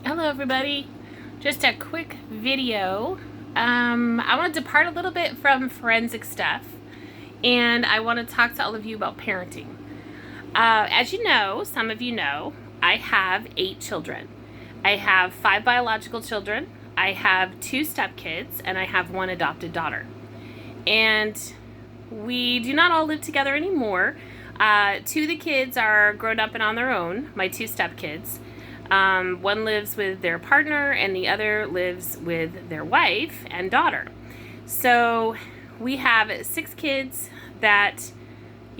Hello everybody, just a quick video. I want to depart a little bit from forensic stuff and I want to talk to all of you about parenting. As you know, some of you know, I have 8 children. I have 5 biological children, I have 2 stepkids, and I have 1 adopted daughter. And we do not all live together anymore. 2 of the kids are grown up and on their own, my 2 stepkids. One lives with their partner and the other lives with their wife and daughter. So we have 6 kids that,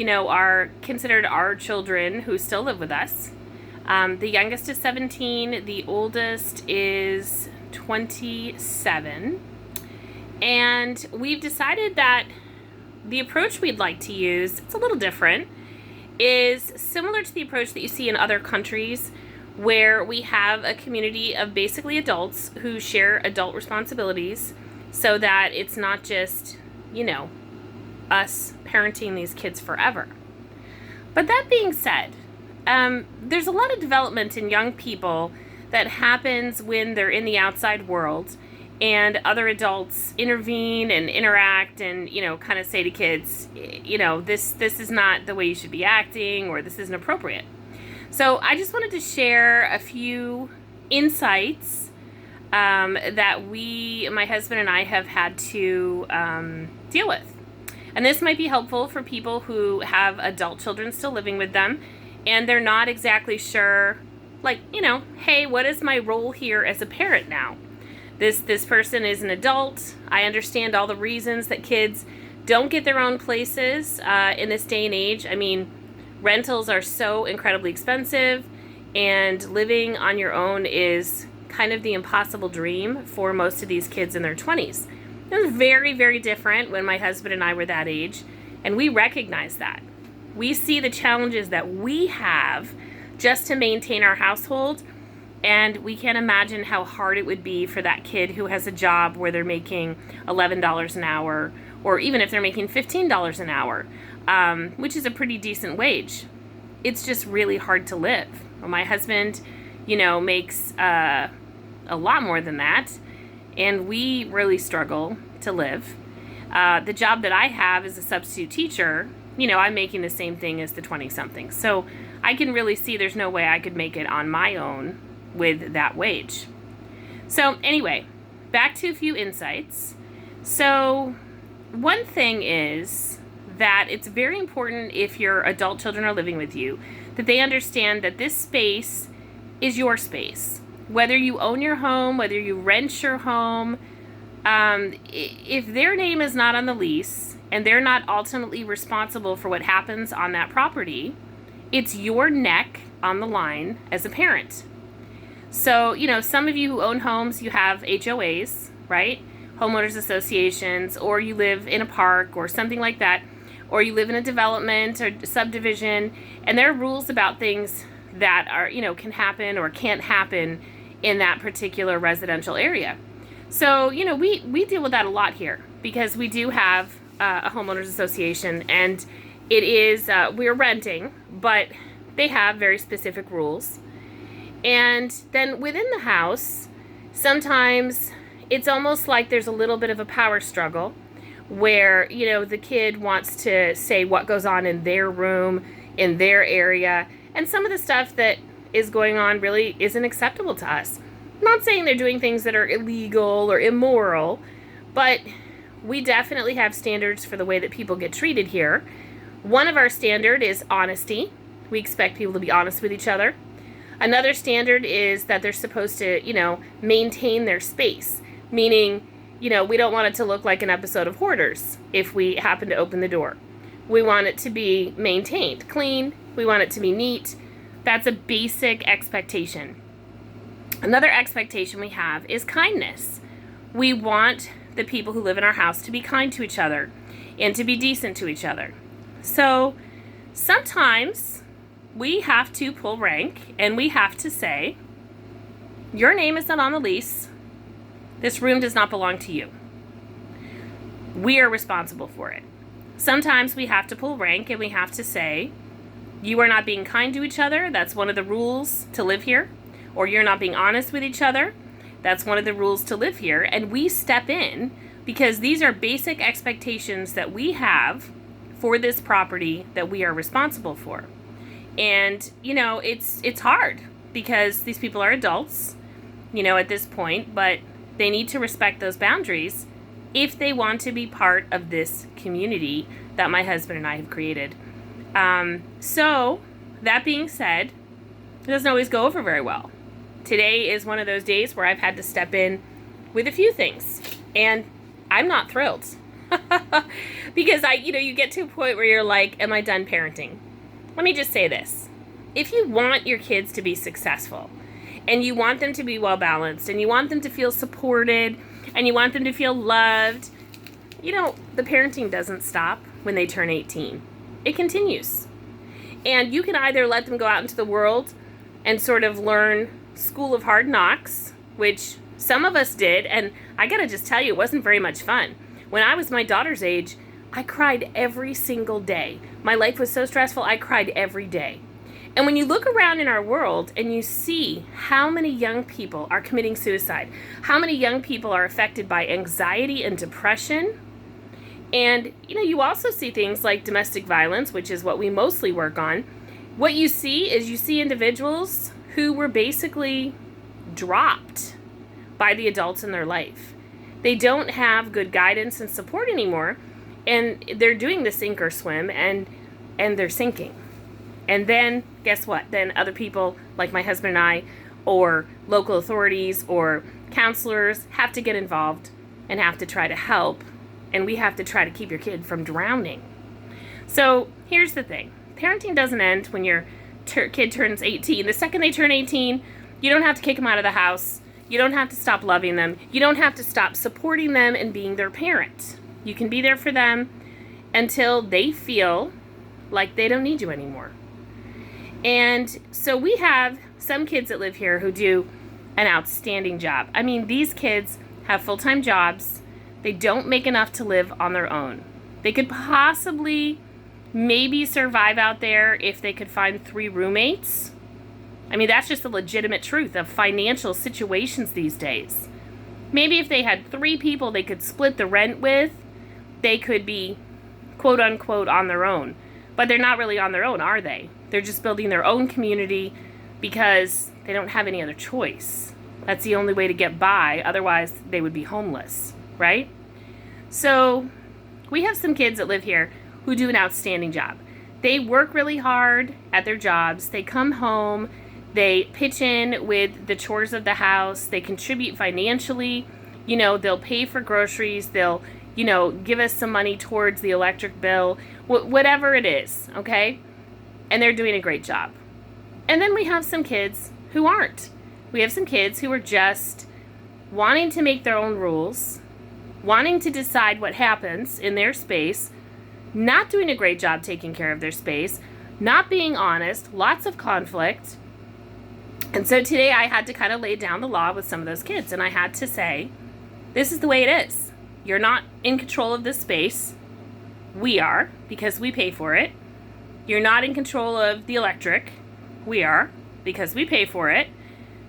are considered our children who still live with us. The youngest is 17, the oldest is 27. And we've decided that the approach we'd like to use, it's a little different, is similar to the approach that you see in other countries where we have a community of basically adults who share adult responsibilities so that it's not just, us parenting these kids forever. But that being said, there's a lot of development in young people that happens when they're in the outside world and other adults intervene and interact and, kind of say to kids, this is not the way you should be acting, or this isn't appropriate. So I just wanted to share a few insights that my husband and I have had to deal with. And this might be helpful for people who have adult children still living with them and they're not exactly sure, hey, what is my role here as a parent now? This person is an adult. I understand all the reasons that kids don't get their own places in this day and age. I mean, rentals are so incredibly expensive, and living on your own is kind of the impossible dream for most of these kids in their 20s. It was very, very different when my husband and I were that age, and we recognize that. We see the challenges that we have just to maintain our household, and we can't imagine how hard it would be for that kid who has a job where they're making $11 an hour, or even if they're making $15 an hour, which is a pretty decent wage. It's just really hard to live. Well, my husband, makes a lot more than that, and we really struggle to live. The job that I have as a substitute teacher, I'm making the same thing as the 20-somethings. So I can really see there's no way I could make it on my own with that wage. So anyway, back to a few insights. So one thing is that it's very important, if your adult children are living with you, that they understand that this space is your space. Whether you own your home, whether you rent your home, if their name is not on the lease and they're not ultimately responsible for what happens on that property, it's your neck on the line as a parent. So, some of you who own homes, you have HOAs, right? Homeowners associations, or you live in a park or something like that, or you live in a development or subdivision, and there are rules about things that are, can happen or can't happen in that particular residential area. So, we deal with that a lot here because we do have a homeowners association, and it is, we're renting, but they have very specific rules. And then within the house, sometimes it's almost like there's a little bit of a power struggle where, the kid wants to say what goes on in their room, in their area, and some of the stuff that is going on really isn't acceptable to us. I'm not saying they're doing things that are illegal or immoral, but we definitely have standards for the way that people get treated here. One of our standard is honesty. We expect people to be honest with each other. Another standard is that they're supposed to, maintain their space, meaning, we don't want it to look like an episode of Hoarders if we happen to open the door. We want it to be maintained, clean. We want it to be neat. That's a basic expectation. Another expectation we have is kindness. We want the people who live in our house to be kind to each other and to be decent to each other. So sometimes we have to pull rank and we have to say, your name is not on the lease. This room does not belong to you. We are responsible for it. Sometimes we have to pull rank and we have to say, you are not being kind to each other. That's one of the rules to live here. or you're not being honest with each other, that's one of the rules to live here. And we step in because these are basic expectations that we have for this property that we are responsible for. And, it's hard because these people are adults, at this point, but they need to respect those boundaries if they want to be part of this community that my husband and I have created. So, that being said, it doesn't always go over very well. Today is one of those days where I've had to step in with a few things, and I'm not thrilled. Because you get to a point where you're like, am I done parenting? Let me just say this. If you want your kids to be successful, and you want them to be well balanced, and you want them to feel supported, and you want them to feel loved, the parenting doesn't stop when they turn 18. It continues. And you can either let them go out into the world and sort of learn School of Hard Knocks, which some of us did, and I gotta just tell you, it wasn't very much fun. When I was my daughter's age, I cried every single day. My life was so stressful, I cried every day. And when you look around in our world and you see how many young people are committing suicide, how many young people are affected by anxiety and depression, and you also see things like domestic violence, which is what we mostly work on. What you see is individuals who were basically dropped by the adults in their life. They don't have good guidance and support anymore, and they're doing the sink or swim, and they're sinking. And then, guess what? Then other people, like my husband and I, or local authorities, or counselors, have to get involved and have to try to help, and we have to try to keep your kid from drowning. So, here's the thing. Parenting doesn't end when your kid turns 18. The second they turn 18, you don't have to kick them out of the house. You don't have to stop loving them. You don't have to stop supporting them and being their parent. You can be there for them until they feel like they don't need you anymore. And so we have some kids that live here who do an outstanding job. I mean, these kids have full-time jobs. They don't make enough to live on their own. They could possibly maybe survive out there if they could find 3 roommates. I mean, that's just the legitimate truth of financial situations these days. Maybe if they had 3 people they could split the rent with, they could be, quote unquote, on their own. But they're not really on their own, are they? They're just building their own community because they don't have any other choice. That's the only way to get by. Otherwise, they would be homeless, right? So we have some kids that live here who do an outstanding job. They work really hard at their jobs. They come home. They pitch in with the chores of the house. They contribute financially. They'll pay for groceries. They'll, give us some money towards the electric bill, whatever it is, okay? And they're doing a great job. And then we have some kids who aren't. We have some kids who are just wanting to make their own rules, wanting to decide what happens in their space, not doing a great job taking care of their space, not being honest, lots of conflict. And so today I had to kind of lay down the law with some of those kids, and I had to say, this is the way it is. You're not in control of this space. We are, because we pay for it. You're not in control of the electric. We are, because we pay for it.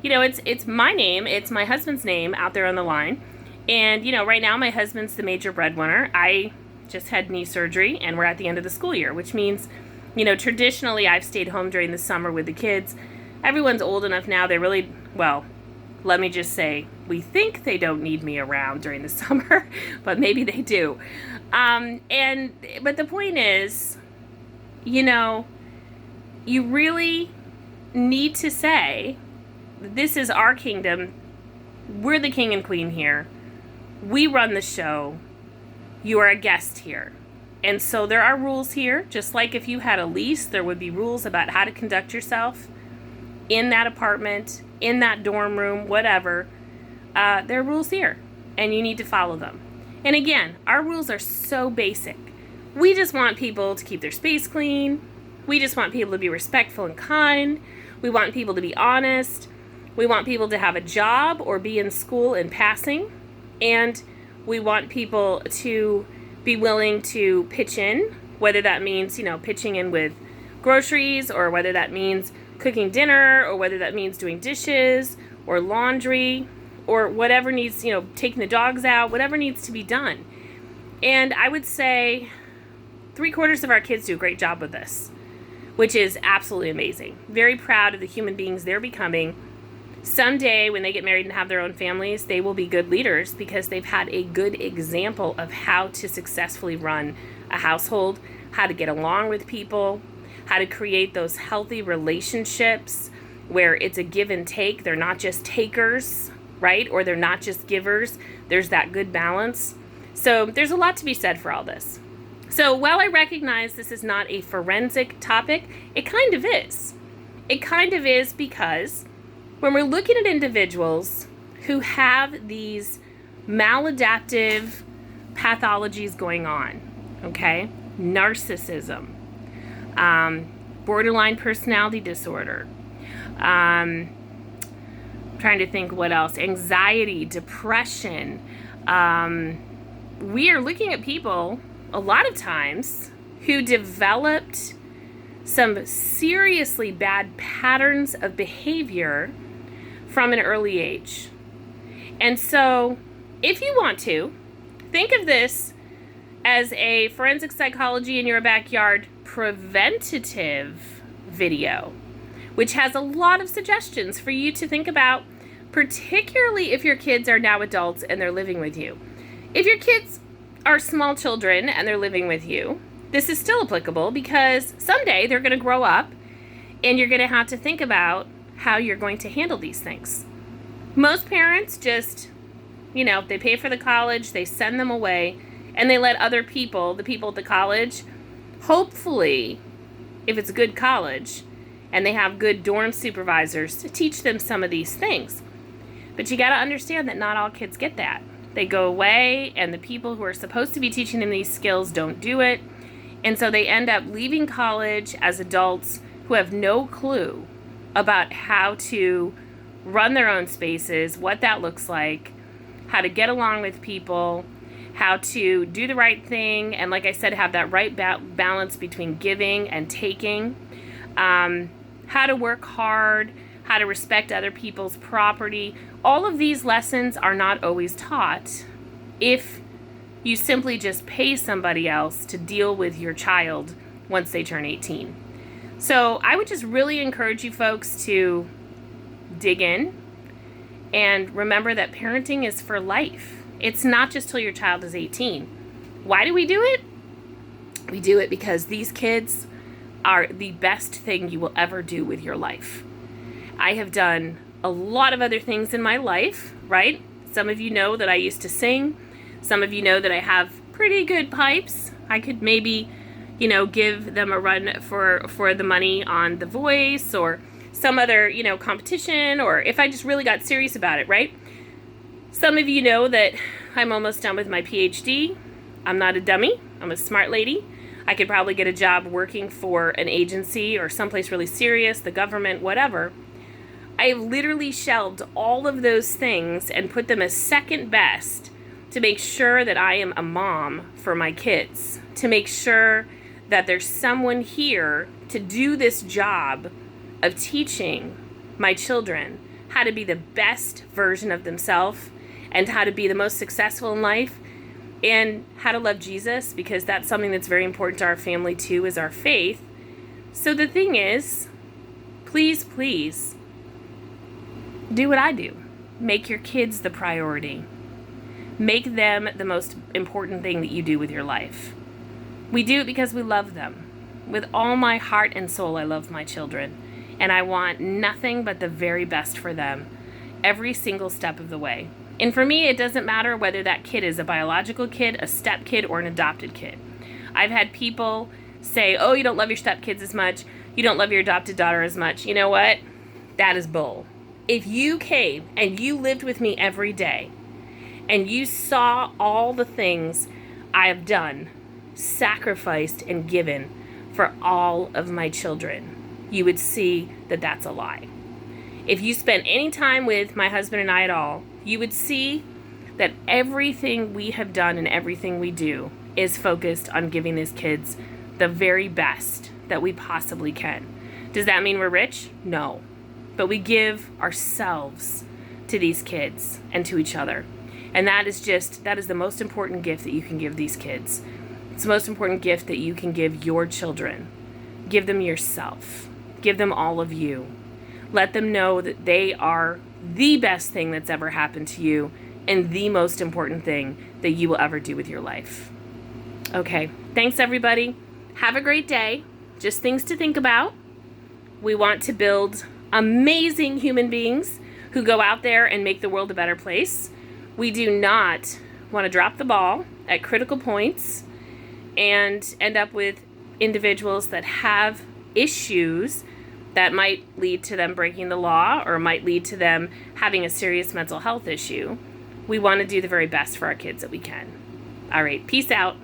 It's my name, it's my husband's name out there on the line. And, right now my husband's the major breadwinner. I just had knee surgery, and we're at the end of the school year, which means, traditionally I've stayed home during the summer with the kids. Everyone's old enough now, they really, let me just say, we think they don't need me around during the summer, but maybe they do. But the point is, you really need to say, this is our kingdom. We're the king and queen here. We run the show. You are a guest here. And so there are rules here. Just like if you had a lease, there would be rules about how to conduct yourself in that apartment, in that dorm room, whatever. There are rules here, and you need to follow them. And again, our rules are so basic. We just want people to keep their space clean. We just want people to be respectful and kind. We want people to be honest. We want people to have a job or be in school in passing. And we want people to be willing to pitch in, whether that means, pitching in with groceries, or whether that means cooking dinner, or whether that means doing dishes or laundry or whatever needs, taking the dogs out, whatever needs to be done. And I would say 3/4 of our kids do a great job with this, which is absolutely amazing. Very proud of the human beings they're becoming. Someday, when they get married and have their own families, they will be good leaders because they've had a good example of how to successfully run a household, how to get along with people, how to create those healthy relationships where it's a give and take. They're not just takers, right? Or they're not just givers. There's that good balance. So there's a lot to be said for all this. So while I recognize this is not a forensic topic, it kind of is. It kind of is because when we're looking at individuals who have these maladaptive pathologies going on, okay? Narcissism, borderline personality disorder, trying to think what else, anxiety, depression. We are looking at people a lot of times who developed some seriously bad patterns of behavior from an early age. And so if you want to, think of this as a forensic psychology in your backyard preventative video, which has a lot of suggestions for you to think about, particularly if your kids are now adults and they're living with you. If your kids are small children and they're living with you, this is still applicable because someday they're going to grow up and you're going to have to think about how you're going to handle these things. Most parents just, they pay for the college, they send them away, and they let other people, the people at the college, hopefully, if it's a good college, and they have good dorm supervisors to teach them some of these things. But you got to understand that not all kids get that. They go away, and the people who are supposed to be teaching them these skills don't do it. And so they end up leaving college as adults who have no clue about how to run their own spaces, what that looks like, how to get along with people, how to do the right thing, and like I said, have that right balance between giving and taking, how to work hard, how to respect other people's property. All of these lessons are not always taught if you simply just pay somebody else to deal with your child once they turn 18. So I would just really encourage you folks to dig in and remember that parenting is for life. It's not just till your child is 18. Why do we do it? We do it because these kids are the best thing you will ever do with your life. I have done a lot of other things in my life, right? Some of you know that I used to sing. Some of you know that I have pretty good pipes. I could maybe, give them a run for the money on The Voice or some other, competition, or if I just really got serious about it, right? Some of you know that I'm almost done with my PhD. I'm not a dummy. I'm a smart lady. I could probably get a job working for an agency or someplace really serious, the government, whatever. I've literally shelved all of those things and put them as second best to make sure that I am a mom for my kids, to make sure that there's someone here to do this job of teaching my children how to be the best version of themselves and how to be the most successful in life and how to love Jesus, because that's something that's very important to our family too, is our faith. So the thing is, please do what I do. Make your kids the priority. Make them the most important thing that you do with your life. We do it because we love them. With all my heart and soul, I love my children. And I want nothing but the very best for them every single step of the way. And for me, it doesn't matter whether that kid is a biological kid, a step kid, or an adopted kid. I've had people say, oh, you don't love your stepkids as much. You don't love your adopted daughter as much. You know what? That is bull. If you came and you lived with me every day and you saw all the things I have done, sacrificed, and given for all of my children, you would see that that's a lie. If you spent any time with my husband and I at all, you would see that everything we have done and everything we do is focused on giving these kids the very best that we possibly can. Does that mean we're rich? No. But we give ourselves to these kids and to each other. And that is the most important gift that you can give these kids. It's the most important gift that you can give your children. Give them yourself. Give them all of you. Let them know that they are the best thing that's ever happened to you and the most important thing that you will ever do with your life. Okay, thanks everybody. Have a great day. Just things to think about. We want to build amazing human beings who go out there and make the world a better place. We do not want to drop the ball at critical points and end up with individuals that have issues that might lead to them breaking the law or might lead to them having a serious mental health issue. We want to do the very best for our kids that we can. All right, peace out.